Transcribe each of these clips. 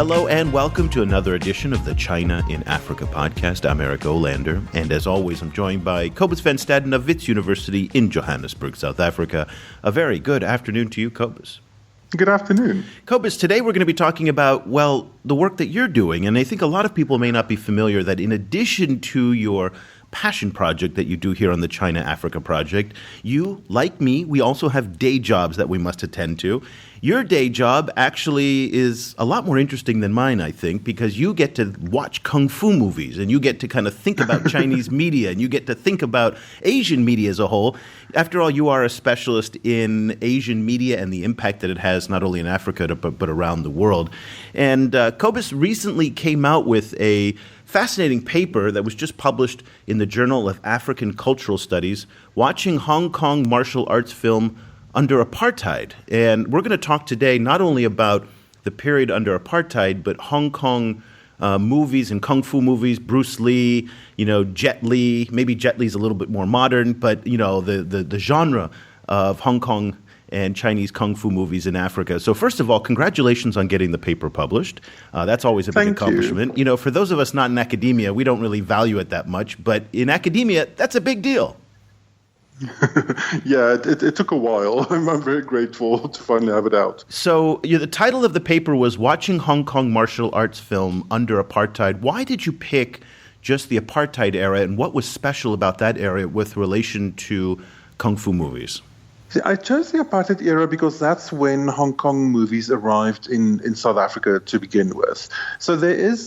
Hello and welcome to another edition of the China in Africa podcast. I'm Eric Olander, and as always, I'm joined by Cobus van Staden of Wits University in Johannesburg, South Africa. A very good afternoon to you, Cobus. Good afternoon. Cobus, today we're going to be talking about, well, the work that you're doing, and I think a lot of people may not be familiar that in addition to your passion project that you do here on the China Africa Project, you, like me, we also have day jobs that we must attend to. Your day job actually is a lot more interesting than mine, I think, because you get to watch kung fu movies and you get to kind of think about Chinese media and you get to think about Asian media as a whole. After all, you are a specialist in Asian media and the impact that it has not only in Africa but around the world. And Cobus recently came out with a fascinating paper that was just published in the Journal of African Cultural Studies, Watching Hong Kong Martial Arts Film Under Apartheid. And we're going to talk today not only about the period under apartheid, but Hong Kong movies and kung fu movies, Bruce Lee, Jet Li. Maybe Jet Li's a little bit more modern, but, the genre of Hong Kong and Chinese kung fu movies in Africa. So first of all, congratulations on getting the paper published. That's always a big accomplishment. For those of us not in academia, we don't really value it that much, but in academia, that's a big deal. Yeah, it took a while. I'm very grateful to finally have it out. So the title of the paper was Watching Hong Kong Martial Arts Film Under Apartheid. Why did you pick just the apartheid era, and what was special about that era with relation to kung fu movies? I chose the apartheid era because that's when Hong Kong movies arrived in South Africa to begin with. So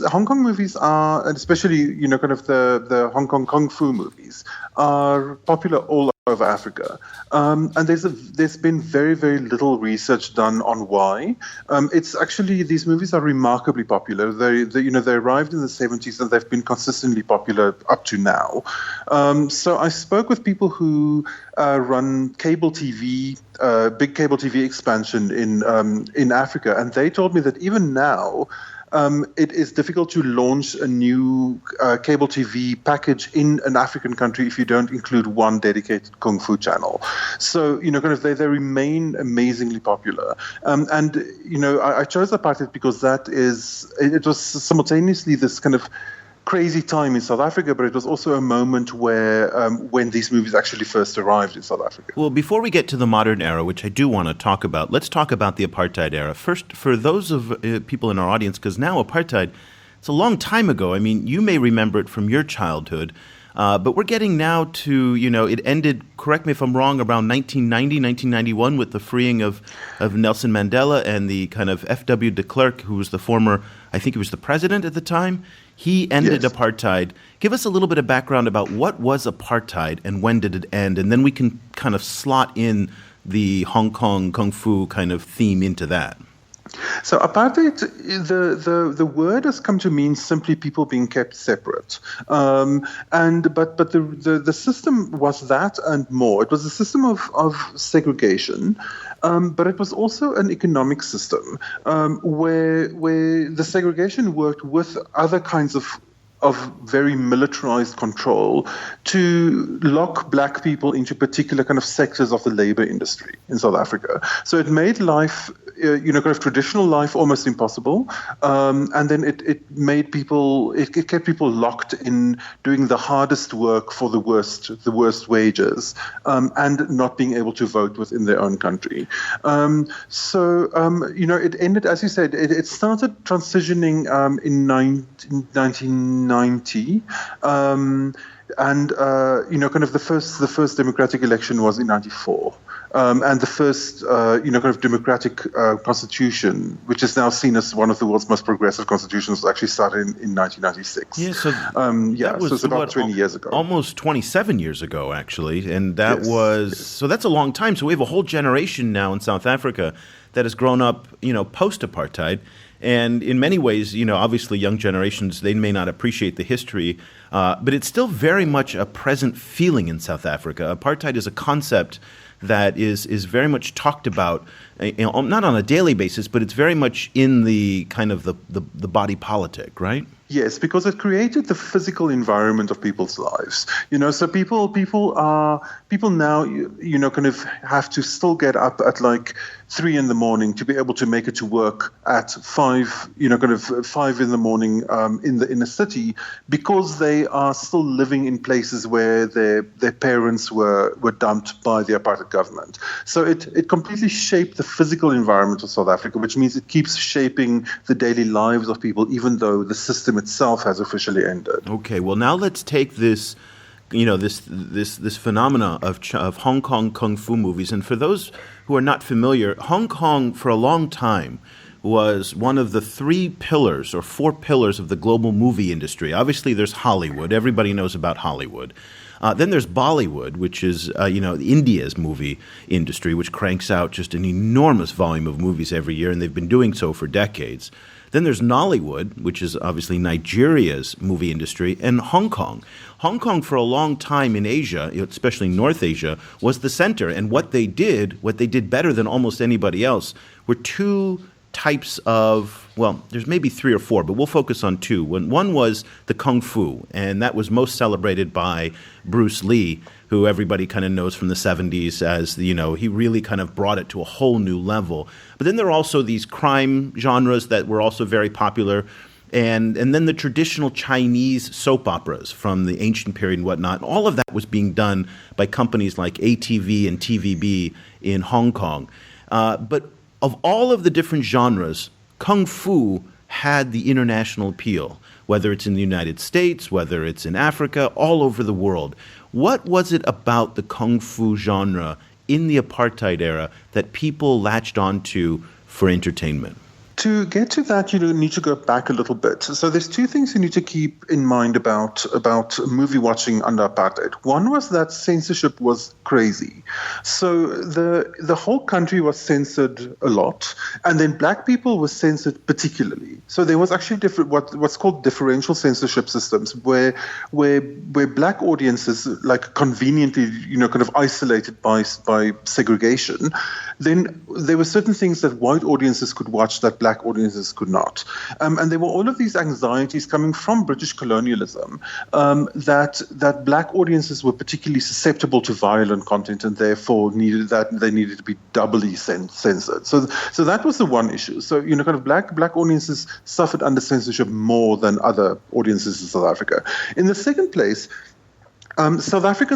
Hong Kong movies are, and especially, kind of the Hong Kong kung fu movies, are popular all over Africa. And there's been very, very little research done on why. It's actually, these movies are remarkably popular. They arrived in the 70s and they've been consistently popular up to now. So I spoke with people who run cable TV, big cable TV expansion in Africa, and they told me that even now, it is difficult to launch a new cable TV package in an African country if you don't include one dedicated kung fu channel. So, they remain amazingly popular. I chose apartheid because it was simultaneously this kind of crazy time in South Africa, but it was also a moment where when these movies actually first arrived in South Africa. Well, before we get to the modern era, which I do want to talk about, let's talk about the apartheid era. First, for those of people in our audience, because now apartheid, it's a long time ago. I mean, you may remember it from your childhood, but we're getting now to, it ended, correct me if I'm wrong, around 1990, 1991 with the freeing of Nelson Mandela and the kind of F.W. de Klerk, who was the former, I think he was the president at the time. He ended apartheid. Give us a little bit of background about what was apartheid and when did it end, and then we can kind of slot in the Hong Kong kung fu kind of theme into that. So apartheid, the word has come to mean simply people being kept separate, but the system was that and more. It was a system of segregation, but it was also an economic system where the segregation worked with other kinds of very militarized control to lock black people into particular kind of sectors of the labor industry in South Africa. So it made life, kind of traditional life almost impossible. And then it made people, it kept people locked in doing the hardest work for the worst wages, and not being able to vote within their own country. It ended, as you said, it started transitioning in 1990. Kind of the first democratic election was in 94. And the first, kind of democratic constitution, which is now seen as one of the world's most progressive constitutions, actually started in 1996. Yeah, so so it's about 20 years ago. Almost 27 years ago, actually. And that so that's a long time. So we have a whole generation now in South Africa that has grown up, post-apartheid. And in many ways, obviously young generations, they may not appreciate the history, but it's still very much a present feeling in South Africa. Apartheid is a concept that is very much talked about, not on a daily basis, but it's very much in the kind of the body politic, right? Yes, because it created the physical environment of people's lives. So people now, kind of have to still get up at like 3 in the morning to be able to make it to work at 5, kind of 5 in the morning in the inner city, because they are still living in places where their parents were dumped by the apartheid government. So it completely shaped the physical environment of South Africa, which means it keeps shaping the daily lives of people, even though the system itself has officially ended. Okay, well, now let's take this, this phenomena of Hong Kong kung fu movies. And for those who are not familiar, Hong Kong for a long time was one of the 3 pillars or 4 pillars of the global movie industry. Obviously, there's Hollywood. Everybody knows about Hollywood. Then there's Bollywood, which is, India's movie industry, which cranks out just an enormous volume of movies every year, and they've been doing so for decades. Then there's Nollywood, which is obviously Nigeria's movie industry, and Hong Kong. Hong Kong, for a long time in Asia, especially North Asia, was the center. And what they did better than almost anybody else, were 2 types of, well, there's maybe 3 or 4, but we'll focus on 2. One was the Kung Fu, and that was most celebrated by Bruce Lee, who everybody kind of knows from the 70s as, he really kind of brought it to a whole new level. But then there are also these crime genres that were also very popular, and then the traditional Chinese soap operas from the ancient period and whatnot. All of that was being done by companies like ATV and TVB in Hong Kong. But of all of the different genres, Kung Fu had the international appeal, whether it's in the United States, whether it's in Africa, all over the world. What was it about the Kung Fu genre in the apartheid era that people latched onto for entertainment? To get to that, you need to go back a little bit. So there's 2 things you need to keep in mind about movie watching under apartheid. One was that censorship was crazy. So the whole country was censored a lot, and then black people were censored particularly. So there was actually what's called differential censorship systems, where black audiences, like conveniently, kind of isolated by segregation. Then there were certain things that white audiences could watch that black audiences could not. And there were all of these anxieties coming from British colonialism that black audiences were particularly susceptible to violent content, and therefore they needed to be doubly censored. So that was the one issue. So kind of black audiences suffered under censorship more than other audiences in South Africa. In the second place, South Africa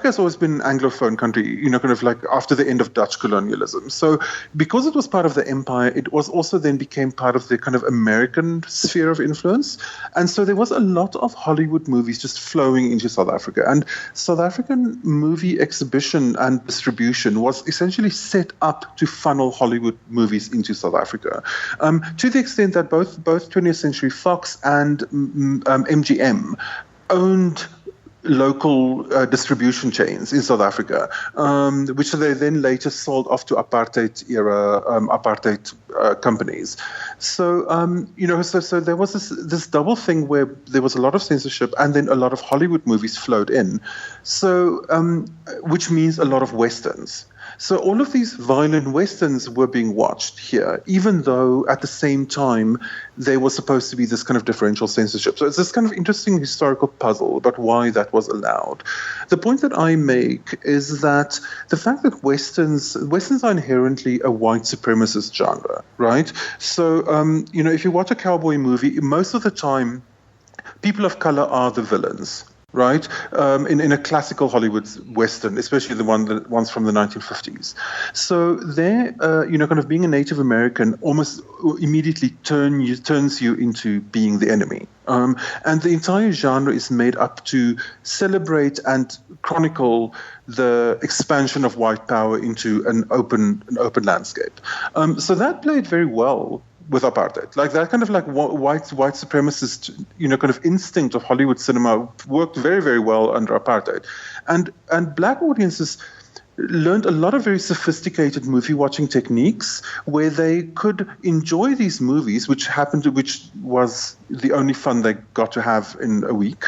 has always been an Anglophone country, kind of like after the end of Dutch colonialism. So because it was part of the empire, it was also then became part of the kind of American sphere of influence. And so there was a lot of Hollywood movies just flowing into South Africa. And South African movie exhibition and distribution was essentially set up to funnel Hollywood movies into South Africa, to the extent that both 20th Century Fox and MGM owned local distribution chains in South Africa, which they then later sold off to apartheid companies. So so there was this double thing where there was a lot of censorship, and then a lot of Hollywood movies flowed in. So which means a lot of westerns. So all of these violent westerns were being watched here, even though at the same time there was supposed to be this kind of differential censorship. So it's this kind of interesting historical puzzle about why that was allowed. The point that I make is that the fact that westerns are inherently a white supremacist genre, right? So if you watch a cowboy movie, most of the time people of color are the villains. Right, in a classical Hollywood Western, especially the ones from the 1950s. So there, kind of being a Native American almost immediately turns you into being the enemy. And the entire genre is made up to celebrate and chronicle the expansion of white power into an open landscape. So that played very well with apartheid. Like that kind of like white supremacist, kind of instinct of Hollywood cinema worked very, very well under apartheid. And black audiences learned a lot of very sophisticated movie watching techniques where they could enjoy these movies, which was the only fun they got to have in a week,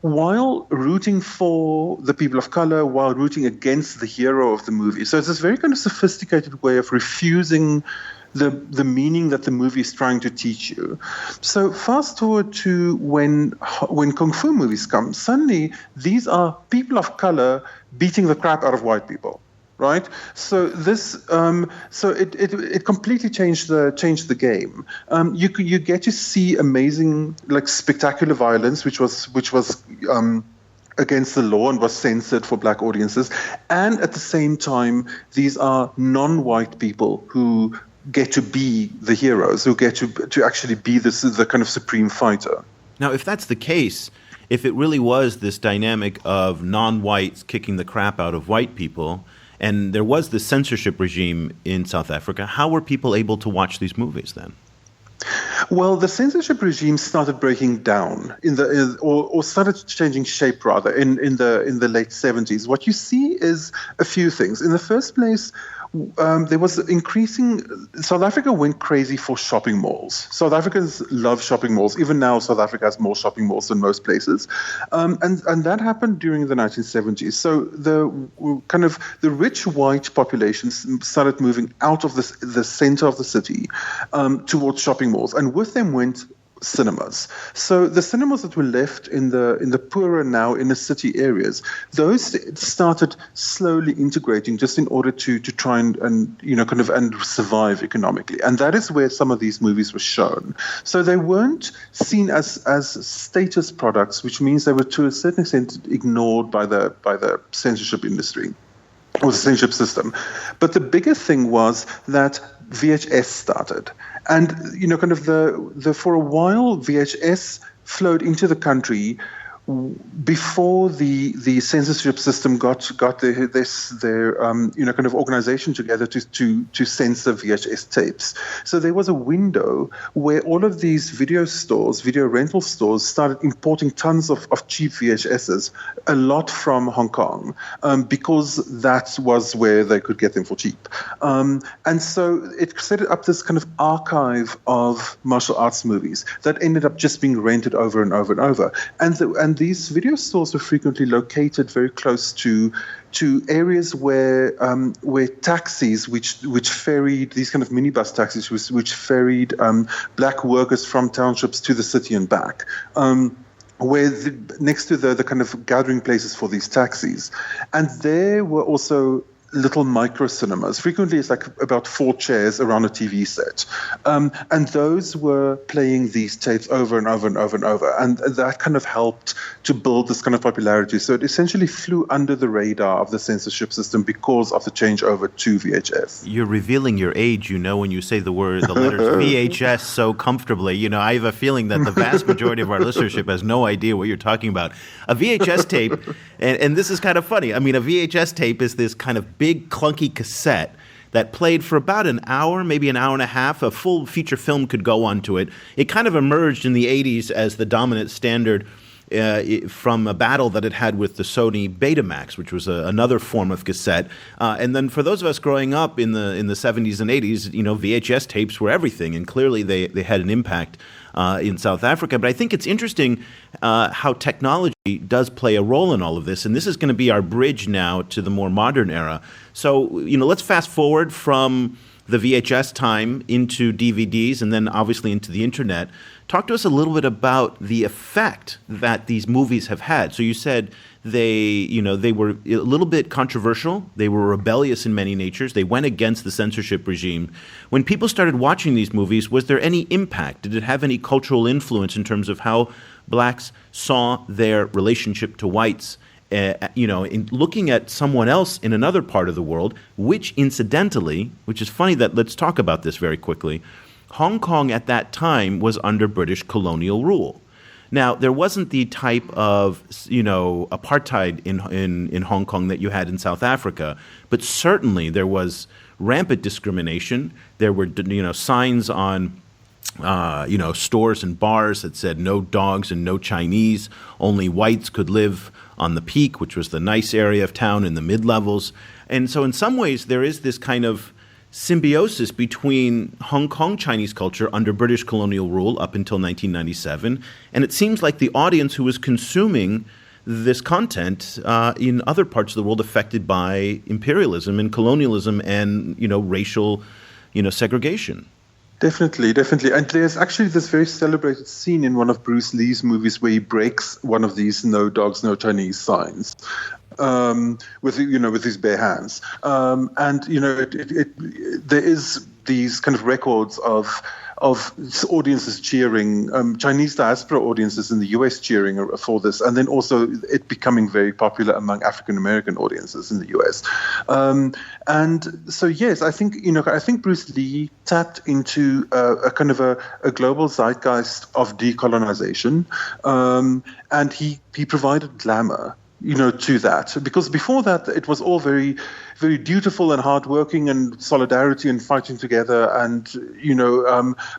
while rooting for the people of color, while rooting against the hero of the movie. So it's this very kind of sophisticated way of refusing the meaning that the movie is trying to teach you. So fast forward to when Kung Fu movies come, suddenly these are people of color beating the crap out of white people. right? So it completely changed the game. You get to see amazing, like, spectacular violence, which was against the law and was censored for black audiences, and at the same time, these are non-white people who get to be the heroes, who get to actually be the kind of supreme fighter. Now, if that's the case, if it really was this dynamic of non-whites kicking the crap out of white people, and there was this censorship regime in South Africa, how were people able to watch these movies then? Well, the censorship regime started breaking down or started changing shape rather in the late 70s. What you see is a few things. In the first place, there was increasing. South Africa went crazy for shopping malls. South Africans love shopping malls. Even now, South Africa has more shopping malls than most places, and that happened during the 1970s. So the rich white populations started moving out of the center of the city towards shopping malls, and with them went cinemas. So the cinemas that were left in the poorer, now inner city areas, those started slowly integrating just in order to try and survive economically. And that is where some of these movies were shown. So they weren't seen as status products, which means they were to a certain extent ignored by the censorship industry or the censorship system. But the bigger thing was that VHS started. And, for a while, VHS flowed into the country before the censorship system got their organization together to censor VHS tapes. So there was a window where all of these video rental stores started importing tons of cheap VHSs, a lot from Hong Kong, because that was where they could get them for cheap. And so it set up this kind of archive of martial arts movies that ended up just being rented over and over and over. And these video stores were frequently located very close to areas where taxis, which ferried, these kind of minibus taxis, which ferried black workers from townships to the city and back. Next to the kind of gathering places for these taxis. And there were also little micro cinemas. Frequently, it's like about 4 chairs around a TV set. And those were playing these tapes over and over and over and over. And that kind of helped to build this kind of popularity. So it essentially flew under the radar of the censorship system because of the changeover to VHS. You're revealing your age, when you say the letters VHS so comfortably. I have a feeling that the vast majority of our listenership has no idea what you're talking about. A VHS tape, and this is kind of funny. I mean, a VHS tape is this kind of big clunky cassette that played for about an hour, maybe an hour and a half. A full feature film could go onto it. It kind of emerged in the 80s as the dominant standard from a battle that it had with the Sony Betamax, which was another form of cassette. And then for those of us growing up in the 70s and 80s, VHS tapes were everything, and clearly they had an impact in South Africa. But I think it's interesting how technology does play a role in all of this, and this is going to be our bridge now to the more modern era. So, let's fast forward from the VHS time into DVDs and then obviously into the internet. Talk to us a little bit about the effect that these movies have had. So you said they were a little bit controversial. They were rebellious in many natures. They went against the censorship regime. When people started watching these movies, was there any impact? Did it have any cultural influence in terms of how blacks saw their relationship to whites? In looking at someone else in another part of the world, which incidentally, which is funny that let's talk about this very quickly, Hong Kong at that time was under British colonial rule. Now, there wasn't the type of, apartheid in Hong Kong that you had in South Africa, but certainly there was rampant discrimination. There were, signs on stores and bars that said no dogs and no Chinese. Only whites could live on the Peak, which was the nice area of town in the mid-levels. And so in some ways, there is this kind of symbiosis between Hong Kong Chinese culture under British colonial rule up until 1997, and it seems like the audience who was consuming this content in other parts of the world affected by imperialism and colonialism and, racial, segregation. Definitely. And there's actually this very celebrated scene in one of Bruce Lee's movies where he breaks one of these no dogs, no Chinese signs. with his bare hands. And there is these kind of records of audiences cheering, Chinese diaspora audiences in the US cheering for this, and then also it becoming very popular among African American audiences in the US. And so, yes, I think Bruce Lee tapped into a kind of a global zeitgeist of decolonization, and he provided glamour, to that, because before that it was all very, very dutiful and hardworking and solidarity and fighting together, and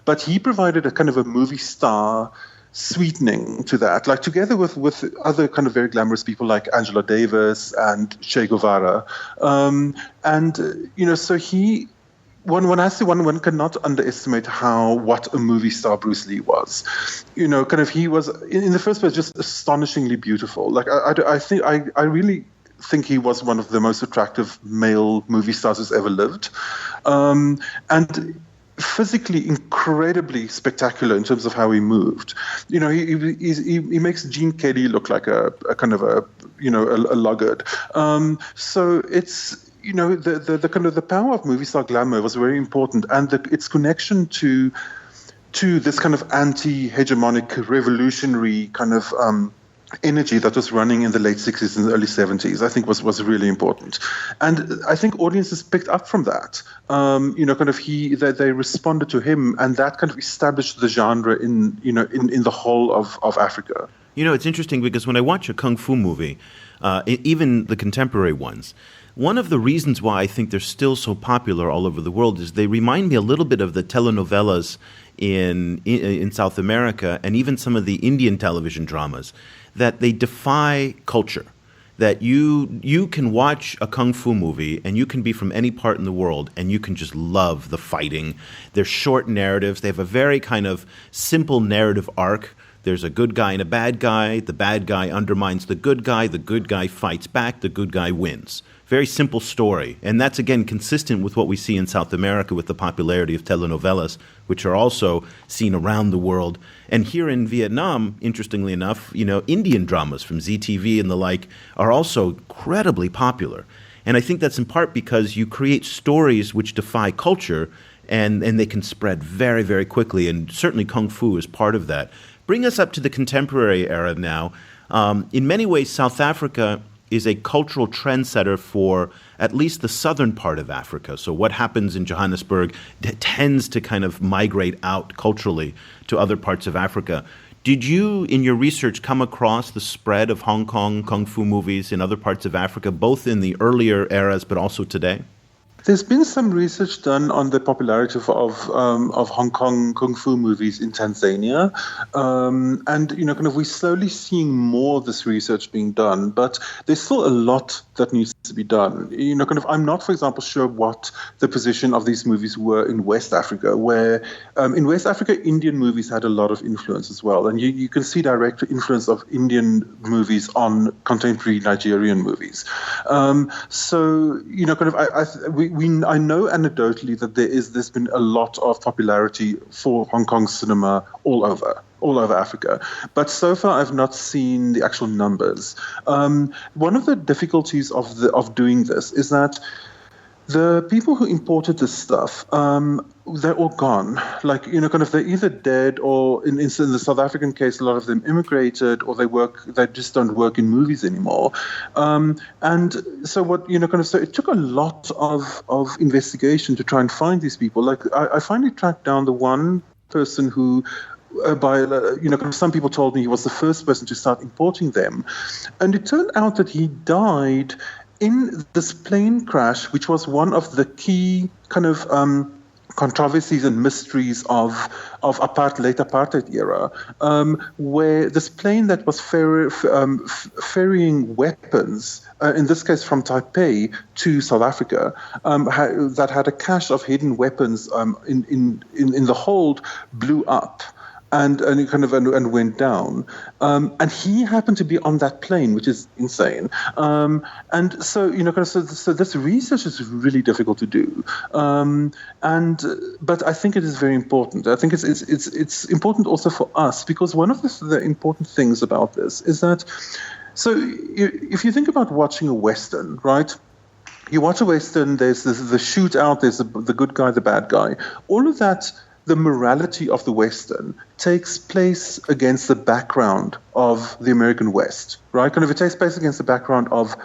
but he provided a kind of a movie star sweetening to that, like together with other kind of very glamorous people like Angela Davis and Che Guevara, so he. One cannot underestimate what a movie star Bruce Lee was. He was in the first place just astonishingly beautiful. Like I really think he was one of the most attractive male movie stars who's ever lived, and physically incredibly spectacular in terms of how he moved. He makes Gene Kelly look like a kind of a luggard. So it's. The kind of the power of movie star glamour was very important, and its connection to this kind of anti-hegemonic revolutionary kind of energy that was running in the late 60s and the early 70s, I think was really important. And I think audiences picked up from that. They responded to him, and that kind of established the genre in the whole of Africa. It's interesting because when I watch a kung fu movie, even the contemporary ones, one of the reasons why I think they're still so popular all over the world is they remind me a little bit of the telenovelas in South America, and even some of the Indian television dramas, that they defy culture. That you can watch a kung fu movie and you can be from any part in the world and you can just love the fighting. They're short narratives. They have a very kind of simple narrative arc. There's a good guy and a bad guy. The bad guy undermines the good guy fights back, the good guy wins. Very simple story. And that's, again, consistent with what we see in South America with the popularity of telenovelas, which are also seen around the world. And here in Vietnam, interestingly enough, Indian dramas from ZTV and the like are also incredibly popular. And I think that's in part because you create stories which defy culture, and they can spread very, very quickly. And certainly Kung Fu is part of that. Bring us up to the contemporary era now. In many ways, South Africa is a cultural trendsetter for at least the southern part of Africa. So what happens in Johannesburg tends to kind of migrate out culturally to other parts of Africa. Did you, in your research, come across the spread of Hong Kong kung fu movies in other parts of Africa, both in the earlier eras but also today? There's been some research done on the popularity of Hong Kong kung fu movies in Tanzania, and we're slowly seeing more of this research being done. But there's still a lot that needs to be done. I'm not, for example, sure what the position of these movies were in West Africa, where in West Africa, Indian movies had a lot of influence as well, and you can see direct influence of Indian movies on contemporary Nigerian movies. I know anecdotally that there's been a lot of popularity for Hong Kong cinema all over Africa. But so far, I've not seen the actual numbers. One of the difficulties of doing this is that the people who imported this stuff, they're all gone. They're either dead, or in the South African case, a lot of them immigrated, or they just don't work in movies anymore. And so so it took a lot of investigation to try and find these people. I finally tracked down the one person who, some people told me he was the first person to start importing them. And it turned out that he died in this plane crash, which was one of the key kind of controversies and mysteries of late apartheid era, where this plane that was ferrying weapons, in this case from Taipei to South Africa, that had a cache of hidden weapons in the hold, blew up. And went down, and he happened to be on that plane, which is insane. And so so this research is really difficult to do. But I think it is very important. I think it's important also for us, because one of the important things about this is that So if you think about watching a Western, right? You watch a Western, there's the shootout, there's the good guy, the bad guy. All of that, the morality of the Western takes place against the background of the American West, right? Kind of it takes place against the background of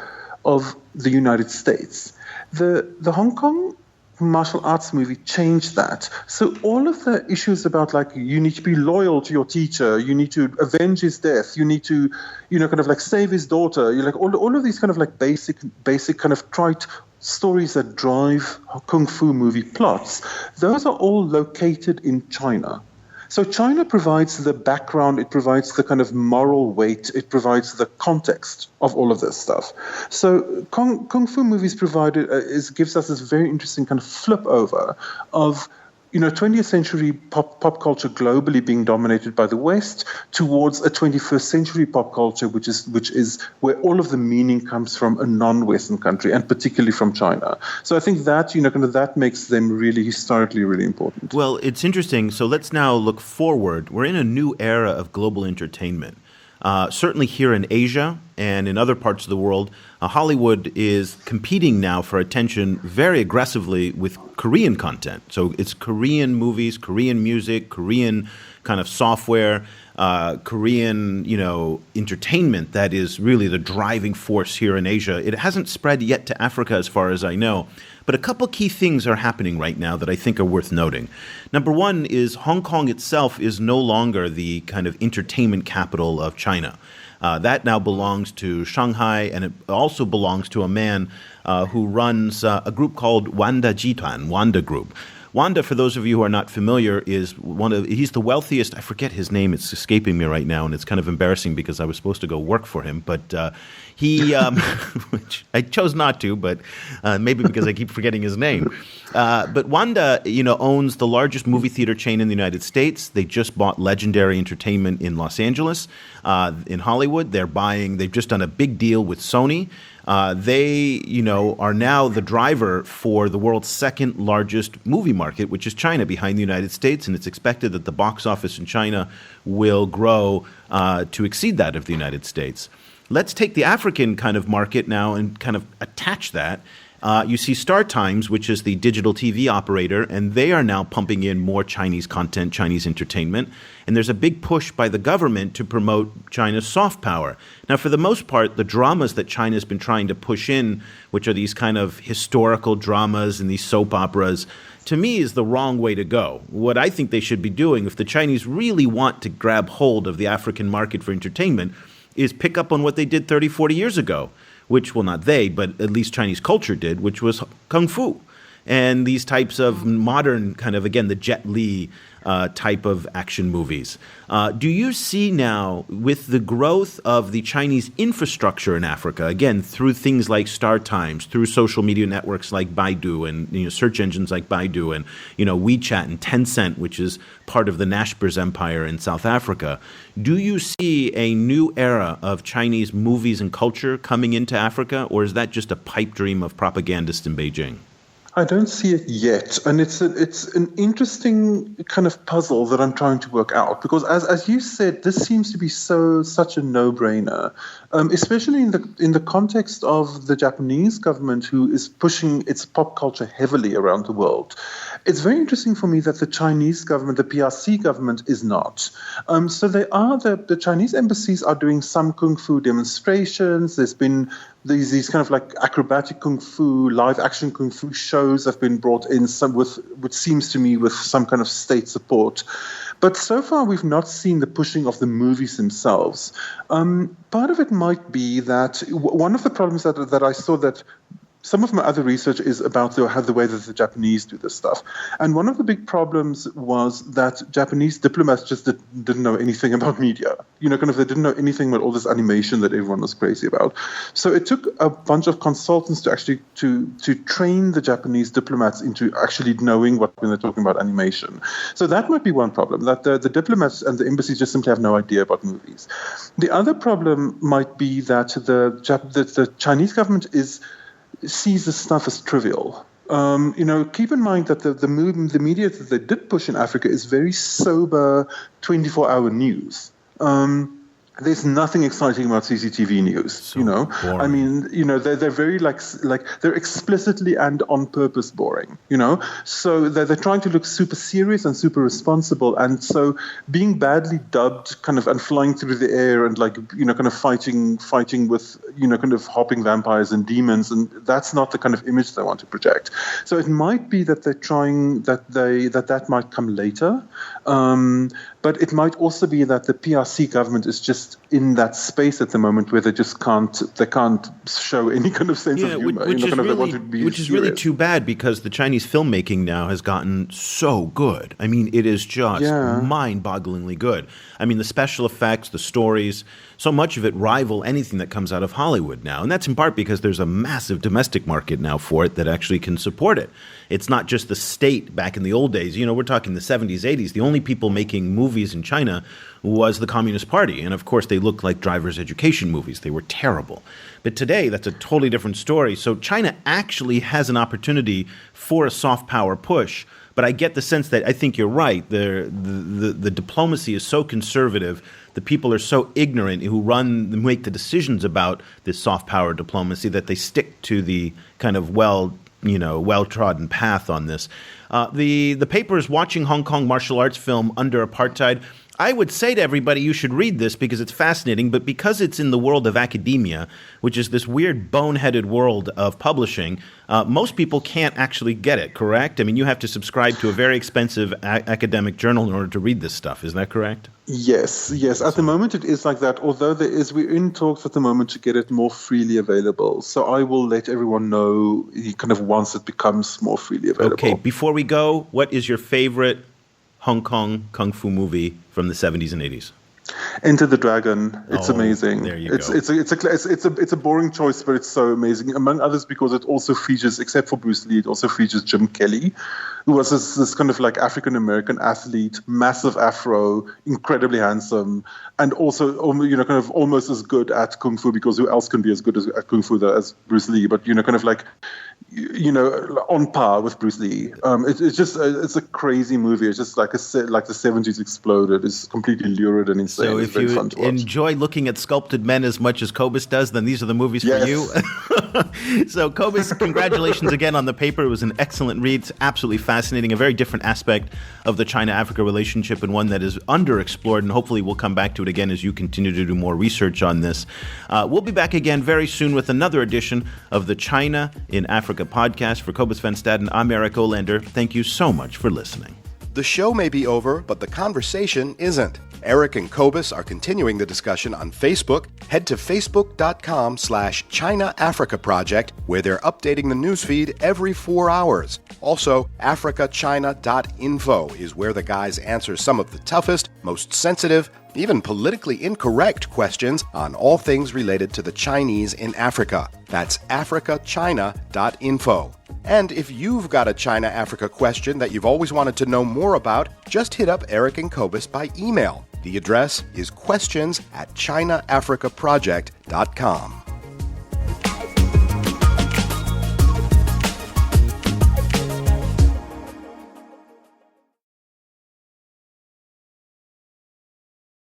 the United States. The Hong Kong martial arts movie changed that. So all of the issues about like you need to be loyal to your teacher, you need to avenge his death, you need to, kind of like save his daughter. You like all of these kind of like basic kind of trite stories that drive kung fu movie plots. Those are all located in China. So China provides the background, it provides the kind of moral weight, it provides the context of all of this stuff. So kung fu movies gives us this very interesting kind of flip over of 20th century pop culture globally being dominated by the West towards a 21st century pop culture, which is where all of the meaning comes from a non-Western country, and particularly from China. So I think that, kind of that makes them really historically really important. Well, it's interesting. So let's now look forward. We're in a new era of global entertainment. Certainly here in Asia and in other parts of the world, Hollywood is competing now for attention very aggressively with Korean content. So it's Korean movies, Korean music, Korean kind of software, Korean, entertainment that is really the driving force here in Asia. It hasn't spread yet to Africa as far as I know. But a couple key things are happening right now that I think are worth noting. Number one is Hong Kong itself is no longer the kind of entertainment capital of China. That now belongs to Shanghai, and it also belongs to a man who runs a group called Wanda Group. Wanda, for those of you who are not familiar, he's the wealthiest, I forget his name, it's escaping me right now, and it's kind of embarrassing because I was supposed to go work for him, but he, which I chose not to, but maybe because I keep forgetting his name. But Wanda, owns the largest movie theater chain in the United States. They just bought Legendary Entertainment in Los Angeles, in Hollywood. They've just done a big deal with Sony. They, are now the driver for the world's second largest movie market, which is China, behind the United States. And it's expected that the box office in China will grow to exceed that of the United States. Let's take the African kind of market now and kind of attach that. You see StarTimes, which is the digital TV operator, and they are now pumping in more Chinese content, Chinese entertainment. And there's a big push by the government to promote China's soft power. Now, for the most part, the dramas that China's been trying to push in, which are these kind of historical dramas and these soap operas, to me is the wrong way to go. What I think they should be doing, if the Chinese really want to grab hold of the African market for entertainment, is pick up on what they did 30, 40 years ago. Which, well, not they, but at least Chinese culture did, which was kung fu. And these types of modern kind of, again, the Jet Li type of action movies. Do you see now, with the growth of the Chinese infrastructure in Africa, again, through things like StarTimes, through social media networks like Baidu and search engines like Baidu and WeChat and Tencent, which is part of the Naspers empire in South Africa, do you see a new era of Chinese movies and culture coming into Africa, or is that just a pipe dream of propagandists in Beijing? I don't see it yet, and it's an interesting kind of puzzle that I'm trying to work out, because as you said, this seems to be such a no-brainer, especially in the context of the Japanese government, who is pushing its pop culture heavily around the world. It's very interesting for me that the Chinese government, the PRC government, is not. So the Chinese embassies are doing some kung fu demonstrations. There's been these kind of like acrobatic kung fu, live action kung fu shows have been brought in, some with, which seems to me, with some kind of state support. But so far, we've not seen the pushing of the movies themselves. Part of it might be that one of the problems that I saw that some of my other research is about the way that the Japanese do this stuff. And one of the big problems was that Japanese diplomats just didn't know anything about media. They didn't know anything about all this animation that everyone was crazy about. So it took a bunch of consultants to actually to train the Japanese diplomats into actually knowing when they're talking about animation. So that might be one problem, that the diplomats and the embassies just simply have no idea about movies. The other problem might be that the Chinese government sees this stuff as trivial. Keep in mind that the media that they did push in Africa is very sober, 24-hour news. there's nothing exciting about CCTV news, So you know. boring. I mean, you know, they're very like they're explicitly and on purpose boring, you know. So they're trying to look super serious and super responsible, and so being badly dubbed, kind of, and flying through the air and like, you know, kind of fighting with, you know, kind of hopping vampires and demons, and that's not the kind of image they want to project. So it might be that they're trying that might come later. But it might also be that the PRC government is just in that space at the moment where they just can't show any kind of sense of humor. Which is really too bad, because the Chinese filmmaking now has gotten so good. I mean, it is just mind-bogglingly good. I mean, the special effects, the stories, so much of it rival anything that comes out of Hollywood now. And that's in part because there's a massive domestic market now for it that actually can support it. It's not just the state back in the old days. You know, we're talking the 70s, 80s. The only people making movies in China was the Communist Party. And of course, they looked like driver's education movies. They were terrible. But today, that's a totally different story. So China actually has an opportunity for a soft power push. But I get the sense that I think you're right. The diplomacy is so conservative. The people are so ignorant who make the decisions about this soft power diplomacy that they stick to the kind of well-trodden path on this. The paper is watching Hong Kong martial arts film Under Apartheid. I would say to everybody, you should read this because it's fascinating, but because it's in the world of academia, which is this weird boneheaded world of publishing, most people can't actually get it, correct? I mean, you have to subscribe to a very expensive academic journal in order to read this stuff. Is that correct? Yes. At the moment, it is like that, although we're in talks at the moment to get it more freely available. So I will let everyone know kind of once it becomes more freely available. Okay, before we go, what is your favorite Hong Kong kung fu movie from the 70s and 80s? Enter the Dragon. It's amazing. There you go. It's a boring choice, but it's so amazing. Among others, because it also features, except for Bruce Lee, it also features Jim Kelly, who was this kind of like African American athlete, massive afro, incredibly handsome, and also, you know, kind of almost as good at kung fu, because who else can be as good at kung fu as Bruce Lee? But, you know, kind of like, you know, on par with Bruce Lee. It's a crazy movie. It's just like the 70s exploded. It's completely lurid and insane. So it's if you fun to watch. enjoy looking at sculpted men as much as Kobus does, then these are the movies for you. So Kobus, congratulations again on the paper. It was an excellent read. It's absolutely fascinating, a very different aspect of the China-Africa relationship, and one that is underexplored, and hopefully we'll come back to it again as you continue to do more research on this. We'll be back again very soon with another edition of the China in Africa podcast. For Kobus Van Staden, I'm Eric Olander. Thank you so much for listening. The show may be over, but the conversation isn't. Eric and Kobus are continuing the discussion on Facebook. Head to facebook.com/China Africa Project, where they're updating the newsfeed every 4 hours. Also, africachina.info is where the guys answer some of the toughest, most sensitive, even politically incorrect questions on all things related to the Chinese in Africa. That's africachina.info. And if you've got a China-Africa question that you've always wanted to know more about, just hit up Eric and Kobus by email. The address is questions@ChinaAfricaProject.com.